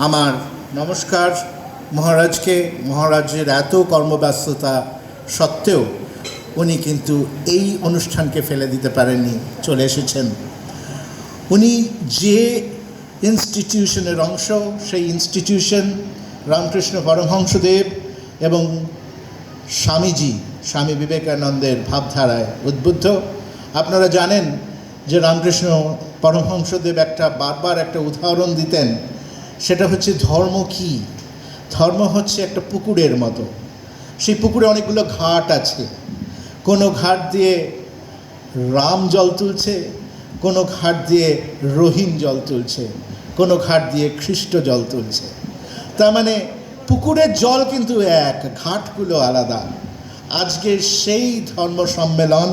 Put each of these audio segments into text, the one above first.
আমার নমস্কার মহারাজকে। মহারাজের এত কর্মব্যস্ততা সত্ত্বেও উনি কিন্তু এই অনুষ্ঠানকে ফেলে দিতে পারেননি, চলে এসেছেন। উনি যে ইনস্টিটিউশনের অংশ, সেই ইনস্টিটিউশন রামকৃষ্ণ পরমহংসদেব এবং স্বামী বিবেকানন্দের ভাবধারায় উদ্বুদ্ধ। আপনারা জানেন যে রামকৃষ্ণ পরমহংসদেব বারবার একটা উদাহরণ দিতেন, সেটা হচ্ছে ধর্ম কি। ধর্ম হচ্ছে একটা পুকুরের মতো। সেই পুকুরে অনেকগুলো ঘাট আছে। কোনো ঘাট দিয়ে রাম জল তুলছে, কোনো ঘাট দিয়ে রহিম জল তুলছে, কোনো ঘাট দিয়ে খ্রিস্ট জল তুলছে। তার মানে পুকুরের জল কিন্তু এক, ঘাটগুলো আলাদা। আজকে সেই ধর্ম সম্মেলন,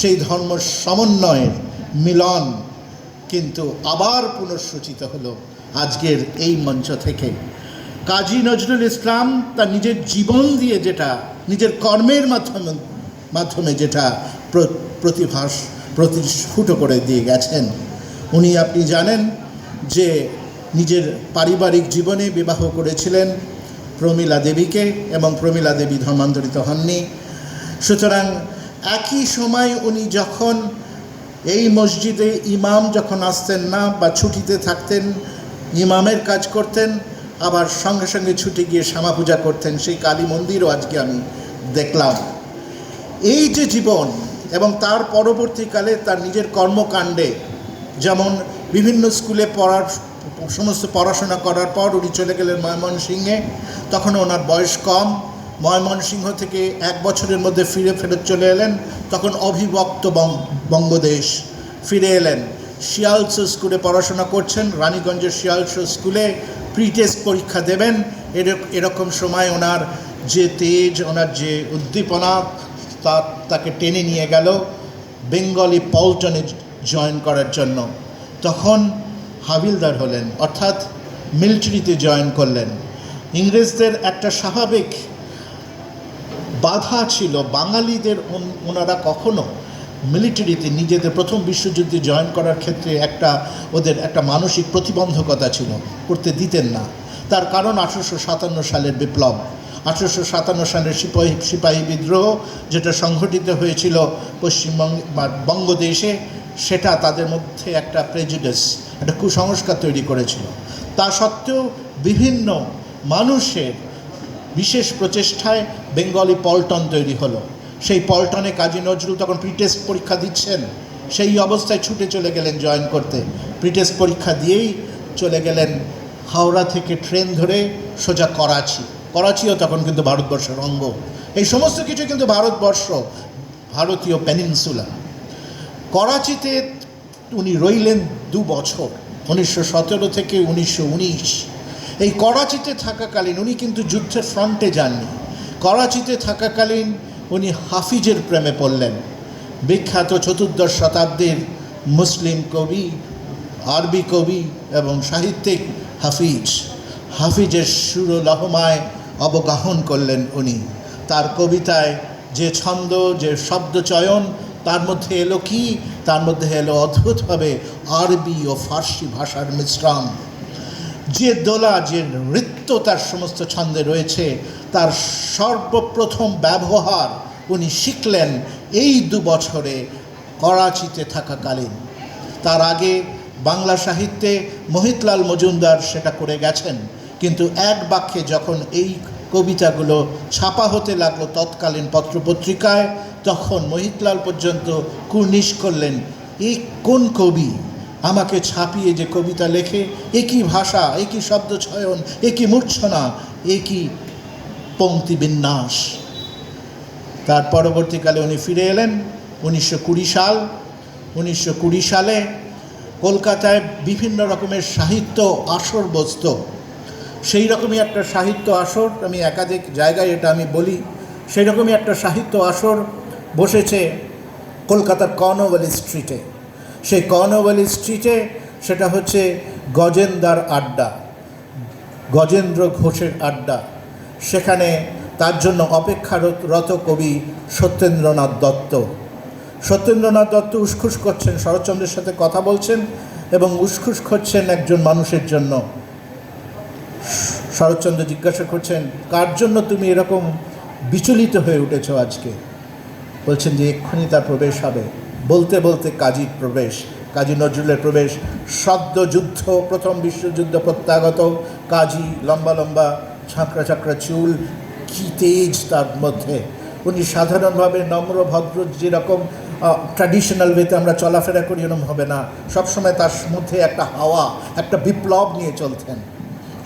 সেই ধর্ম সমন্বয়ের মিলন কিন্তু আবার পুনঃসূচিত হলো আজকের এই মঞ্চ থেকে। কাজী নজরুল ইসলাম তার নিজের জীবন দিয়ে, যেটা নিজের কর্মের মাধ্যমে যেটা প্রতিস্ফুট করে দিয়ে গেছেন। আপনি জানেন যে নিজের পারিবারিক জীবনে বিবাহ করেছিলেন প্রমীলা দেবীকে, এবং প্রমীলা দেবী ধর্মান্তরিত হননি। সুতরাং একই সময় উনি যখন এই মসজিদে ইমাম যখন আসতেন না বা ছুটিতে থাকতেন, ইমামের কাজ করতেন, আবার সঙ্গে সঙ্গে ছুটে গিয়ে শ্যামা পূজা করতেন। সেই কালী মন্দিরও আজকে আমি দেখলাম। এই যে জীবন, এবং তার পরবর্তীকালে তার নিজের কর্মকাণ্ডে, যেমন বিভিন্ন স্কুলে সমস্ত পড়াশোনা করার পর উনি চলে গেলেন ময়মনসিংহে। তখন ওনার বয়স কম। ময়মনসিংহ থেকে 1 বছরের মধ্যে ফেরত চলে এলেন। তখন অবিভক্ত বঙ্গদেশ। ফিরে এলেন, শিয়ালসো স্কুলে পড়াশোনা করছেন। রানীগঞ্জের শিয়ালসো স্কুলে প্রি টেস্ট পরীক্ষা দেবেন। এরকম সময় ওনার যে তেজ, ওনার যে উদ্দীপনা, তাকে টেনে নিয়ে গেল বেঙ্গলি পল্টনে জয়েন করার জন্য। তখন হাবিলদার হলেন, অর্থাৎ মিলিটারিতে জয়েন করলেন। ইংরেজদের একটা স্বাভাবিক বাধা ছিল, বাঙালিদের ওনারা কখনো মিলিটারিতে নিজেদের প্রথম বিশ্বযুদ্ধে জয়েন করার ক্ষেত্রে ওদের একটা মানসিক প্রতিবন্ধকতা ছিল, করতে দিতেন না। তার কারণ 1857 সালের বিপ্লব, 1857 সালের সিপাহী বিদ্রোহ যেটা সংঘটিত হয়েছিল বঙ্গদেশে, সেটা তাদের মধ্যে একটা প্রেজুডিস, একটা কুসংস্কার তৈরি করেছিল। তা সত্ত্বেও বিভিন্ন মানুষের বিশেষ প্রচেষ্টায় বেঙ্গলি পল্টন তৈরি হলো। সেই পল্টনে কাজী নজরুল তখন প্রিটেস্ট পরীক্ষা দিচ্ছেন। সেই অবস্থায় ছুটে চলে গেলেন জয়েন করতে। প্রিটেস্ট পরীক্ষা দিয়েই চলে গেলেন হাওড়া থেকে ট্রেন ধরে সোজা করাচিও তখন কিন্তু ভারতবর্ষের অঙ্গ। এই সমস্ত কিছু কিন্তু ভারতীয় পেনিনসুলা। করাচিতে উনি রইলেন 2 বছর, 1917 থেকে 1919। এই করাচিতে থাকাকালীন উনি কিন্তু যুদ্ধের ফ্রন্টে যাননি। করাচিতে থাকাকালীন উনি হাফিজের প্রেমে পড়লেন। বিখ্যাত 14শ শতাব্দীর মুসলিম কবি, আরবি কবি এবং সাহিত্যিক হাফিজের সুরলহমায় অবগাহন করলেন উনি। তার কবিতায় যে ছন্দ, যে শব্দচয়ন, তার মধ্যে এলো কি? তার মধ্যে এলো অদ্ভুতভাবে আরবি ও ফার্সি ভাষার মিশ্রণ। যে দোলা, যে নৃত্য তার সমস্ত ছন্দে রয়েছে, তার সর্বপ্রথম ব্যবহার উনি শিখলেন এই 2 বছরে করাচিতে থাকাকালীন। তার আগে বাংলা সাহিত্যে মহিতলাল মজুমদার সেটা করে গেছেন, কিন্তু এক বাক্যে যখন এই কবিতাগুলো ছাপা হতে লাগলো তৎকালীন পত্রপত্রিকায়, তখন মহিতলাল পর্যন্ত কুর্নিশ করলেন, এই কোন কবি আমাকে ছাপিয়ে যে কবিতা লেখে, একই ভাষা, একই শব্দচয়ন, একই মূর্ছনা, একই পংক্তি বিন্যাস। তার পরবর্তীকালে উনি ফিরে এলেন 1920 সালে। কলকাতায় বিভিন্ন রকমের সাহিত্য আসর বসত। সেই রকমই একটা সাহিত্য আসর, আমি একাধিক জায়গায় এটা আমি বলি, সেই রকমই একটা সাহিত্য আসর বসেছে কলকাতার কর্নওয়ালি স্ট্রিটে। সেই কর্নওয়ালি স্ট্রিটে সেটা হচ্ছে গজেন্দ্রার আড্ডা, গজেন্দ্র ঘোষের আড্ডা। সেখানে তার জন্য অপেক্ষারত কবি সত্যেন্দ্রনাথ দত্ত। সত্যেন্দ্রনাথ দত্ত উসখুস করছেন, শরৎচন্দ্রের সাথে কথা বলছেন এবং উসখুস করছেন একজন মানুষের জন্য। শরৎচন্দ্র জিজ্ঞাসা করছেন, কার জন্য তুমি এরকম বিচলিত হয়ে উঠেছ আজকে? বলছেন যে এক্ষুনি তার প্রবেশ হবে। বলতে বলতে কাজীর প্রবেশ, কাজী নজরুলের প্রবেশ। সদ্য যুদ্ধ, প্রথম বিশ্বযুদ্ধ প্রত্যাগত, কাজী লম্বা লম্বা ঝাঁকড়া ঝাঁকড়া চুল, কী তেজ তার মধ্যে। উনি সাধারণভাবে নম্র ভদ্র, যেরকম ট্র্যাডিশনাল ওয়েতে আমরা চলাফেরা করি এরকম হবে না, সবসময় তার মধ্যে একটা হাওয়া, একটা বিপ্লব নিয়ে চলতেন।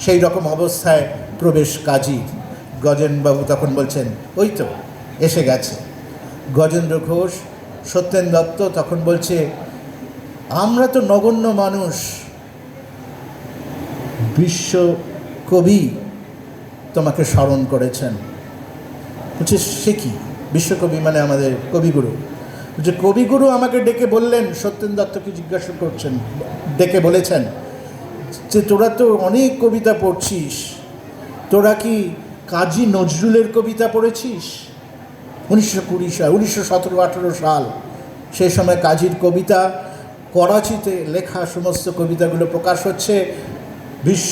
সেই রকম অবস্থায় প্রবেশ কাজী। গজেনবাবু তখন বলছেন, ওই তো এসে গেছে। গজেন্দ্র ঘোষ, সত্যেন দত্ত তখন বলছে, আমরা তো নগণ্য মানুষ, বিশ্বকবি তোমাকে স্মরণ করেছেন। বলছে, সে কি? বিশ্বকবি মানে আমাদের কবিগুরু। যে কবিগুরু আমাকে ডেকে বললেন, সত্যেন দত্তকে জিজ্ঞাসা করছেন, ডেকে বলেছেন যে তোরা তো অনেক কবিতা পড়ছিস, তোরা কি কাজী নজরুলের কবিতা পড়েছিস? 1920 সাল, 1917-18 সাল, সেই সময় কাজীর কবিতা, করাচিতে লেখা সমস্ত কবিতাগুলো প্রকাশ হচ্ছে, বিশ্ব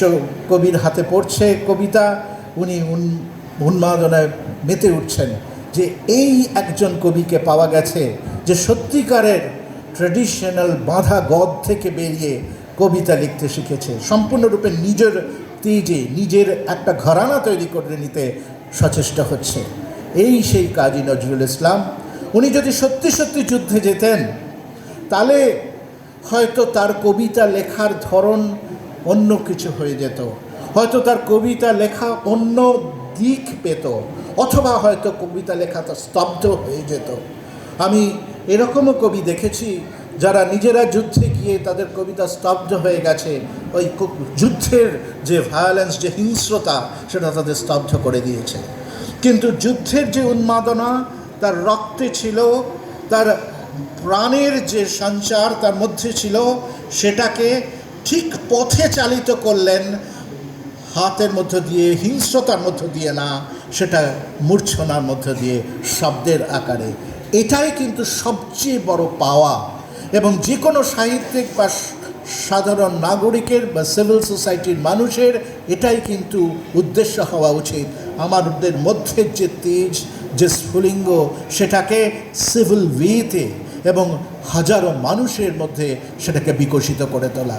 কবির হাতে পড়ছে কবিতা। উনি উন্মাদনায় মেতে উঠছেন যে এই একজন কবিকে পাওয়া গেছে যে সত্যিকারের ট্র্যাডিশনাল বাঁধা গদ থেকে বেরিয়ে কবিতা লিখতে শিখেছে, সম্পূর্ণরূপে নিজের তেজে নিজের একটা ঘরানা তৈরি করে নিতে সচেষ্ট হচ্ছে। এই সেই কাজী নজরুল ইসলাম। উনি যদি সত্যি সত্যি যুদ্ধে যেতেন তাহলে হয়তো তার কবিতা লেখার ধরন অন্য কিছু হয়ে যেত, হয়তো তার কবিতা লেখা অন্য দিক পেত, অথবা হয়তো কবিতা লেখা তার স্তব্ধ হয়ে যেত। আমি এরকমও কবি দেখেছি যারা নিজেরা যুদ্ধে গিয়ে তাদের কবিতা স্তব্ধ হয়ে গেছে, ওই যুদ্ধের যে ভায়োলেন্স, যে হিংস্রতা, সেটা তাদের স্তব্ধ করে দিয়েছে। কিন্তু যুদ্ধের যে উন্মাদনা তার রক্তে ছিল, তার প্রাণের যে সঞ্চার তার মধ্যে ছিল, সেটাকে ঠিক পথে চালিত করলেন হাতের মধ্য দিয়ে, হিংস্রতার মধ্য দিয়ে না, সেটা মূর্ছনার মধ্য দিয়ে, শব্দের আকারে। এটাই কিন্তু সবচেয়ে বড় পাওয়া। এবং যে কোনো সাহিত্যিক বা সাধারণ নাগরিকের বা সিভিল সোসাইটির মানুষের এটাই কিন্তু উদ্দেশ্য হওয়া উচিত, আমাদের মধ্যে যে তেজ, যে স্ফুলিঙ্গ, সেটাকে সিভিল ওয়েতে এবং হাজারো মানুষের মধ্যে সেটাকে বিকশিত করে তোলা।